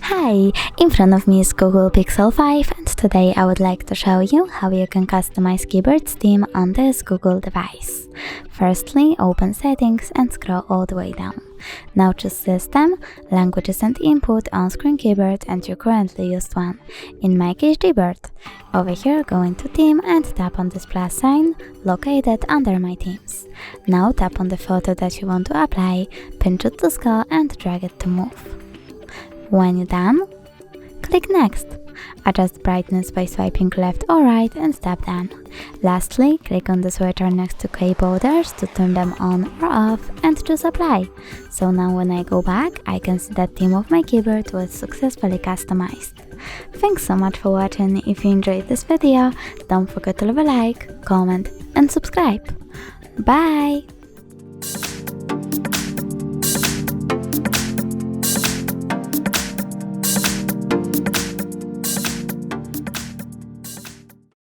Hi, in front of me is Google Pixel 5 and today I would like to show you how you can customize keyboard's theme on this Google device. Firstly, open Settings and scroll all the way down. Now choose System, Languages and Input, on-screen keyboard and your currently used one, in my case Gboard. Over here go into Theme and tap on this plus sign located under my themes. Now tap on the photo that you want to apply, pinch it to scale and drag it to move. When you're done, click Next. Adjust brightness by swiping left or right and tap Done. Lastly, click on the switcher next to key borders to turn them on or off and choose Apply. So now when I go back, I can see that theme of my keyboard was successfully customized. Thanks so much for watching. If you enjoyed this video, don't forget to leave a like, comment and subscribe. Bye!